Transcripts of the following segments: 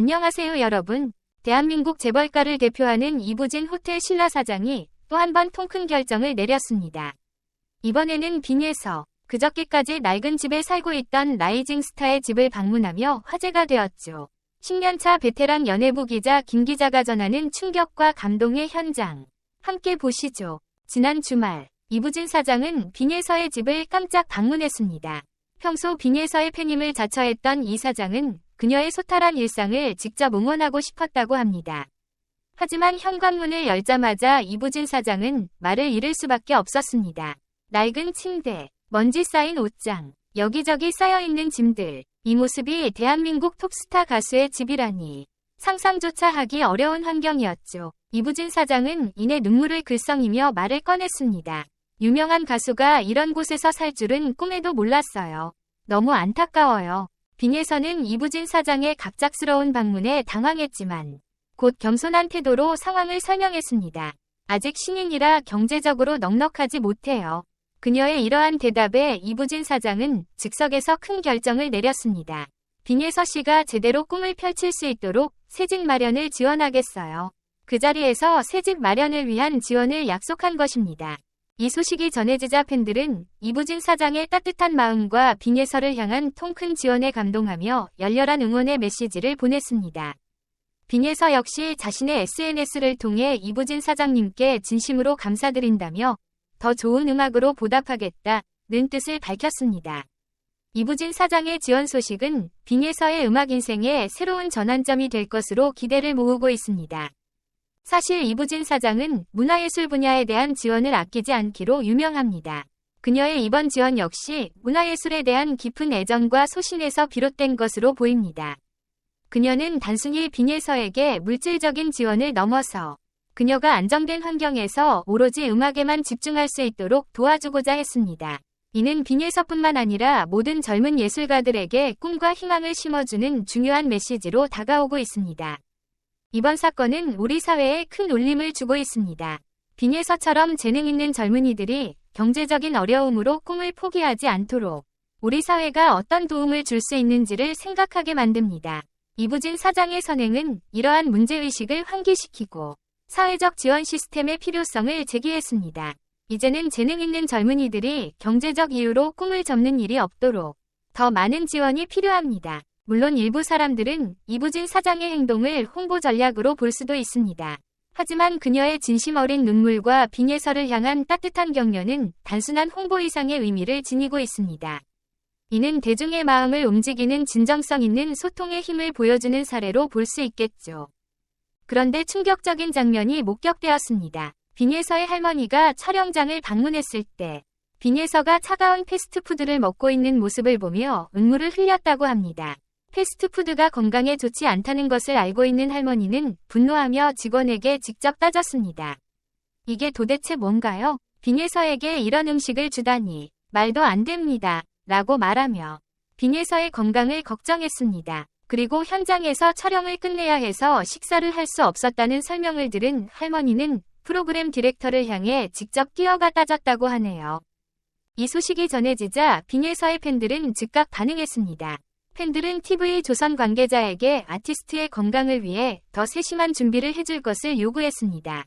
안녕하세요 여러분. 대한민국 재벌가를 대표하는 이부진 호텔 신라 사장이 또 한 번 통큰 결정을 내렸습니다. 이번에는 빙에서 그저께까지 낡은 집에 살고 있던 라이징 스타의 집을 방문하며 화제가 되었죠. 10년차 베테랑 연예부 기자 김 기자가 전하는 충격과 감동의 현장. 함께 보시죠. 지난 주말 이부진 사장은 빙에서의 집을 깜짝 방문했습니다. 평소 빙에서의 팬임을 자처했던 이 사장은 그녀의 소탈한 일상을 직접 응원하고 싶었다고 합니다. 하지만 현관문을 열자마자 이부진 사장은 말을 잃을 수밖에 없었습니다. 낡은 침대, 먼지 쌓인 옷장, 여기저기 쌓여있는 짐들. 이 모습이 대한민국 톱스타 가수의 집이라니 상상조차 하기 어려운 환경이었죠. 이부진 사장은 이내 눈물을 글썽이며 말을 꺼냈습니다. 유명한 가수가 이런 곳에서 살 줄은 꿈에도 몰랐어요. 너무 안타까워요. 빙에서는 이부진 사장의 갑작스러운 방문에 당황했지만 곧 겸손한 태도로 상황을 설명했습니다. 아직 신인이라 경제적으로 넉넉하지 못해요. 그녀의 이러한 대답에 이부진 사장은 즉석에서 큰 결정을 내렸습니다. 빙에서 씨가 제대로 꿈을 펼칠 수 있도록 새집 마련을 지원하겠어요. 그 자리에서 새집 마련을 위한 지원을 약속한 것입니다. 이 소식이 전해지자 팬들은 이부진 사장의 따뜻한 마음과 빙에서를 향한 통큰 지원에 감동하며 열렬한 응원의 메시지를 보냈습니다. 빙에서 역시 자신의 SNS를 통해 이부진 사장님께 진심으로 감사드린다며 더 좋은 음악으로 보답하겠다는 뜻을 밝혔습니다. 이부진 사장의 지원 소식은 빙에서의 음악 인생에 새로운 전환점이 될 것으로 기대를 모으고 있습니다. 사실 이부진 사장은 문화예술 분야에 대한 지원을 아끼지 않기로 유명합니다. 그녀의 이번 지원 역시 문화예술에 대한 깊은 애정과 소신에서 비롯된 것으로 보입니다. 그녀는 단순히 빙에서에게 물질적인 지원을 넘어서 그녀가 안정된 환경에서 오로지 음악에만 집중할 수 있도록 도와주고자 했습니다. 이는 빙에서뿐만 아니라 모든 젊은 예술가들에게 꿈과 희망을 심어주는 중요한 메시지로 다가오고 있습니다. 이번 사건은 우리 사회에 큰 울림을 주고 있습니다. 빙에서처럼 재능 있는 젊은이들이 경제적인 어려움으로 꿈을 포기하지 않도록 우리 사회가 어떤 도움을 줄 수 있는지를 생각하게 만듭니다. 이부진 사장의 선행은 이러한 문제의식을 환기시키고 사회적 지원 시스템의 필요성을 제기했습니다. 이제는 재능 있는 젊은이들이 경제적 이유로 꿈을 접는 일이 없도록 더 많은 지원이 필요합니다. 물론 일부 사람들은 이부진 사장의 행동을 홍보 전략으로 볼 수도 있습니다. 하지만 그녀의 진심 어린 눈물과 빙에서를 향한 따뜻한 격려는 단순한 홍보 이상의 의미를 지니고 있습니다. 이는 대중의 마음을 움직이는 진정성 있는 소통의 힘을 보여주는 사례로 볼 수 있겠죠. 그런데 충격적인 장면이 목격되었습니다. 빙에서의 할머니가 촬영장을 방문했을 때 빙에서가 차가운 패스트푸드를 먹고 있는 모습을 보며 눈물을 흘렸다고 합니다. 패스트푸드가 건강에 좋지 않다는 것을 알고 있는 할머니는 분노하며 직원에게 직접 따졌습니다. 이게 도대체 뭔가요? 빙에서에게 이런 음식을 주다니 말도 안 됩니다. 라고 말하며 빙에서의 건강을 걱정했습니다. 그리고 현장에서 촬영을 끝내야 해서 식사를 할 수 없었다는 설명을 들은 할머니는 프로그램 디렉터를 향해 직접 뛰어가 따졌다고 하네요. 이 소식이 전해지자 빙에서의 팬들은 즉각 반응했습니다. 팬들은 TV조선 관계자에게 아티스트의 건강을 위해 더 세심한 준비를 해줄 것을 요구했습니다.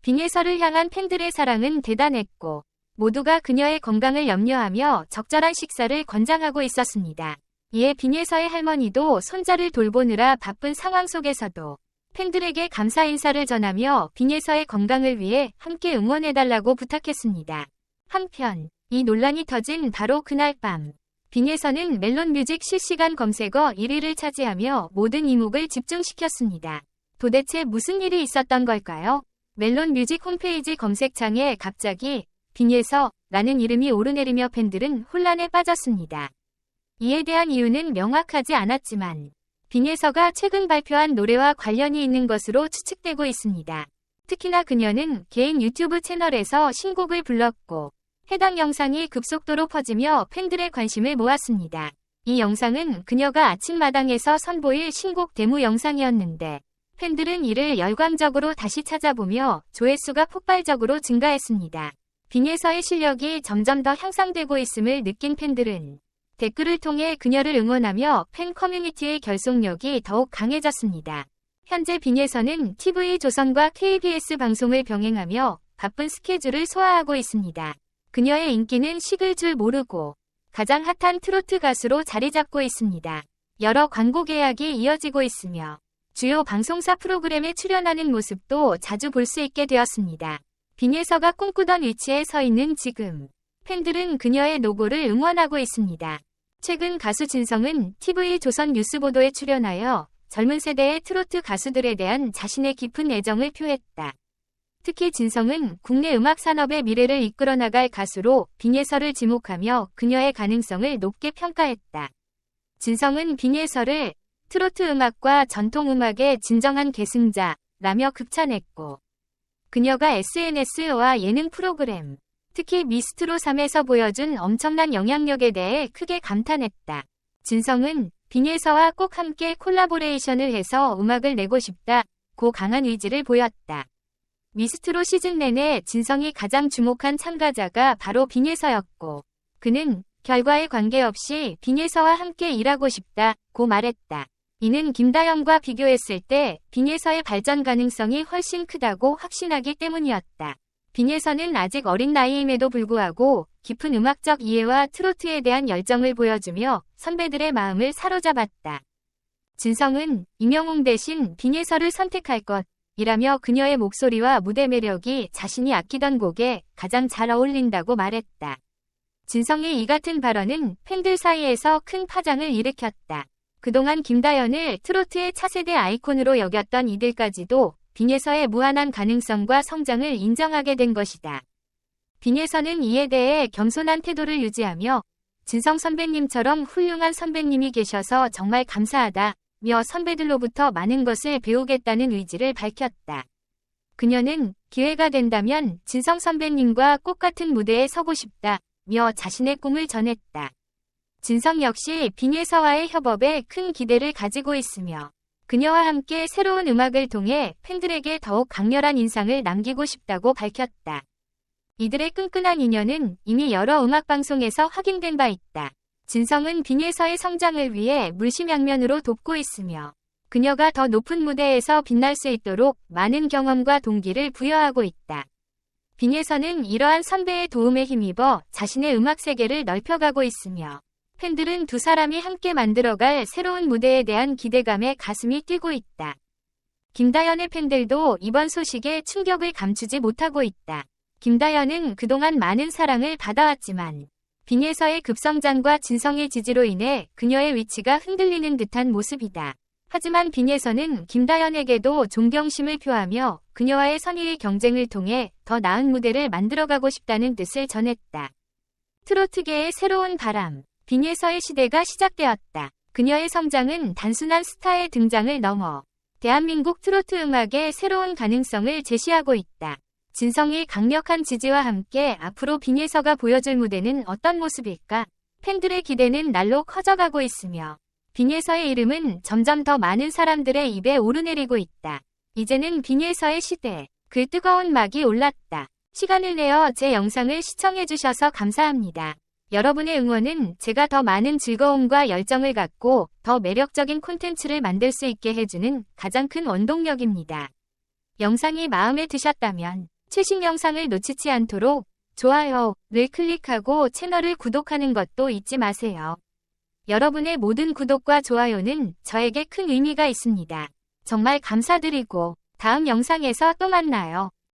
빙에서를 향한 팬들의 사랑은 대단했고 모두가 그녀의 건강을 염려하며 적절한 식사를 권장하고 있었습니다. 이에 빙에서의 할머니도 손자를 돌보느라 바쁜 상황 속에서도 팬들에게 감사 인사를 전하며 빙에서의 건강을 위해 함께 응원해달라고 부탁했습니다. 한편 이 논란이 터진 바로 그날 밤 빙에서는 멜론뮤직 실시간 검색어 1위를 차지하며 모든 이목을 집중시켰습니다. 도대체 무슨 일이 있었던 걸까요? 멜론뮤직 홈페이지 검색창에 갑자기 빙에서라는 이름이 오르내리며 팬들은 혼란에 빠졌습니다. 이에 대한 이유는 명확하지 않았지만 빙에서가 최근 발표한 노래와 관련이 있는 것으로 추측되고 있습니다. 특히나 그녀는 개인 유튜브 채널에서 신곡을 불렀고 해당 영상이 급속도로 퍼지며 팬들의 관심을 모았습니다. 이 영상은 그녀가 아침마당에서 선보일 신곡 데모 영상이었는데 팬들은 이를 열광적으로 다시 찾아보며 조회수가 폭발적으로 증가했습니다. 빙에서의 실력이 점점 더 향상되고 있음을 느낀 팬들은 댓글을 통해 그녀를 응원하며 팬 커뮤니티의 결속력이 더욱 강해졌습니다. 현재 빈예서는 TV조선과 KBS 방송을 병행하며 바쁜 스케줄을 소화하고 있습니다. 그녀의 인기는 식을 줄 모르고 가장 핫한 트로트 가수로 자리 잡고 있습니다. 여러 광고 계약이 이어지고 있으며 주요 방송사 프로그램에 출연하는 모습도 자주 볼 수 있게 되었습니다. 빈예서가 꿈꾸던 위치에 서 있는 지금, 팬들은 그녀의 노고를 응원하고 있습니다. 최근 가수 진성은 TV조선 뉴스보도에 출연하여 젊은 세대의 트로트 가수들에 대한 자신의 깊은 애정을 표했다. 특히 진성은 국내 음악 산업의 미래를 이끌어 나갈 가수로 빈예서를 지목하며 그녀의 가능성을 높게 평가했다. 진성은 빈예서를 트로트 음악과 전통 음악의 진정한 계승자라며 극찬했고, 그녀가 SNS와 예능 프로그램, 특히 미스트롯 3에서 보여준 엄청난 영향력에 대해 크게 감탄했다. 진성은 빈예서와 꼭 함께 콜라보레이션을 해서 음악을 내고 싶다고 강한 의지를 보였다. 미스트롯 시즌 내내 진성이 가장 주목한 참가자가 바로 빈예서였고, 그는 결과에 관계없이 빈예서와 함께 일하고 싶다고 말했다. 이는 김다연과 비교했을 때 빈예서의 발전 가능성이 훨씬 크다고 확신하기 때문이었다. 빈예서는 아직 어린 나이임에도 불구하고 깊은 음악적 이해와 트로트에 대한 열정을 보여주며 선배들의 마음을 사로잡았다. 진성은 임영웅 대신 빈예서를 선택할 것이라며 그녀의 목소리와 무대 매력이 자신이 아끼던 곡에 가장 잘 어울린다고 말했다. 진성의 이 같은 발언은 팬들 사이에서 큰 파장을 일으켰다. 그동안 김다연을 트로트의 차세대 아이콘으로 여겼던 이들까지도 빈예서의 무한한 가능성과 성장을 인정하게 된 것이다. 빈예서는 이에 대해 겸손한 태도를 유지하며 진성 선배님처럼 훌륭한 선배님이 계셔서 정말 감사하다며 선배들로부터 많은 것을 배우겠다는 의지를 밝혔다. 그녀는 기회가 된다면 진성 선배님과 꼭 같은 무대에 서고 싶다며 자신의 꿈을 전했다. 진성 역시 빈예서와의 협업에 큰 기대를 가지고 있으며 그녀와 함께 새로운 음악을 통해 팬들에게 더욱 강렬한 인상을 남기고 싶다고 밝혔다. 이들의 끈끈한 인연은 이미 여러 음악방송에서 확인된 바 있다. 진성은 빈예서의 성장을 위해 물심양면으로 돕고 있으며 그녀가 더 높은 무대에서 빛날 수 있도록 많은 경험과 동기를 부여하고 있다. 빈예서는 이러한 선배의 도움에 힘입어 자신의 음악 세계를 넓혀가고 있으며 팬들은 두 사람이 함께 만들어갈 새로운 무대에 대한 기대감에 가슴이 뛰고 있다. 김다연의 팬들도 이번 소식에 충격을 감추지 못하고 있다. 김다연은 그동안 많은 사랑을 받아왔지만 빈예서의 급성장과 진성의 지지로 인해 그녀의 위치가 흔들리는 듯한 모습이다. 하지만 빈예서는 김다연에게도 존경심을 표하며 그녀와의 선의의 경쟁을 통해 더 나은 무대를 만들어가고 싶다는 뜻을 전했다. 트로트계의 새로운 바람. 빈예서의 시대가 시작되었다. 그녀의 성장은 단순한 스타의 등장을 넘어 대한민국 트로트 음악의 새로운 가능성을 제시하고 있다. 진성의 강력한 지지와 함께 앞으로 빈예서가 보여줄 무대는 어떤 모습일까? 팬들의 기대는 날로 커져가고 있으며 빈예서의 이름은 점점 더 많은 사람들의 입에 오르내리고 있다. 이제는 빈예서의 시대, 그 뜨거운 막이 올랐다. 시간을 내어 제 영상을 시청해주셔서 감사합니다. 여러분의 응원은 제가 더 많은 즐거움과 열정을 갖고 더 매력적인 콘텐츠를 만들 수 있게 해주는 가장 큰 원동력입니다. 영상이 마음에 드셨다면 최신 영상을 놓치지 않도록 좋아요를 클릭하고 채널을 구독하는 것도 잊지 마세요. 여러분의 모든 구독과 좋아요는 저에게 큰 의미가 있습니다. 정말 감사드리고 다음 영상에서 또 만나요.